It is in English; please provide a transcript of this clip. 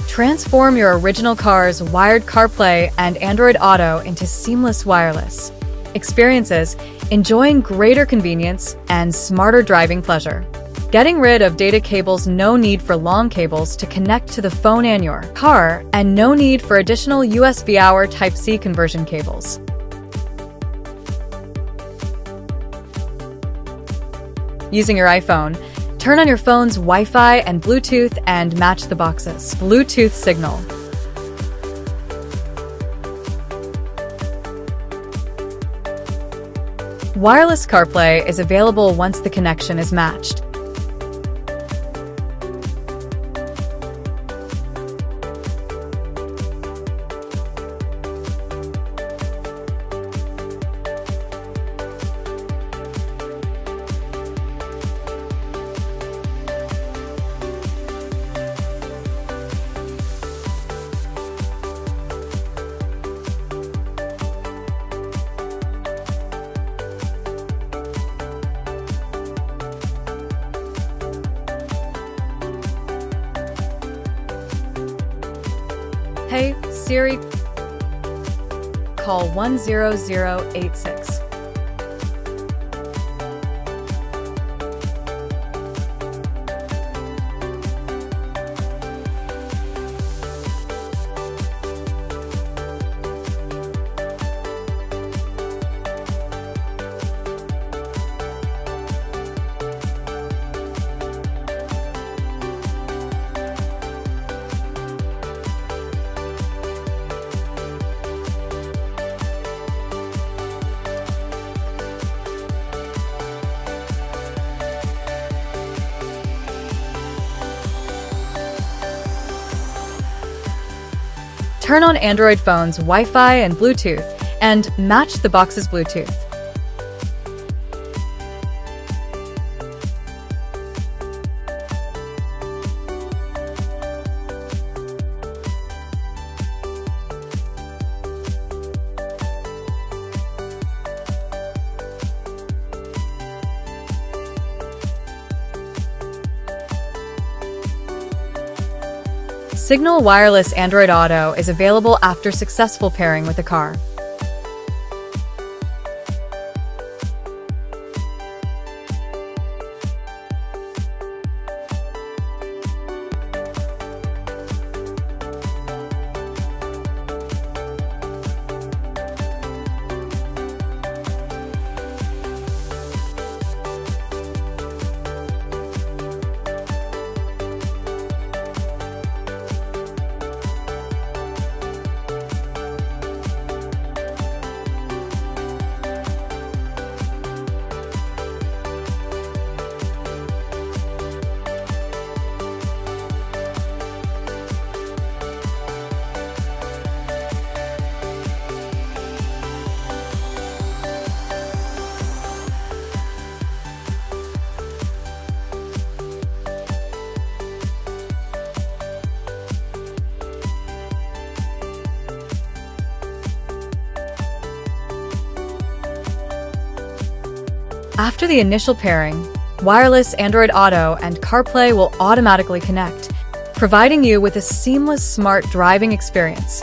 Transform your original car's wired CarPlay and Android Auto into seamless wireless experiences, enjoying greater convenience and smarter driving pleasure. Getting rid of data cables, no need for long cables to connect to the phone and your car, and no need for additional USB or Type-C conversion cables. Using your iPhone, turn on your phone's Wi-Fi and Bluetooth and match the box's Bluetooth signal. Wireless CarPlay is available once the connection is matched. Hey, Siri, call 10086. Turn on Android phone's Wi-Fi and Bluetooth, and match the box's Bluetooth. Signal Wireless Android Auto is available after successful pairing with the car. After the initial pairing, wireless Android Auto and CarPlay will automatically connect, providing you with a seamless smart driving experience.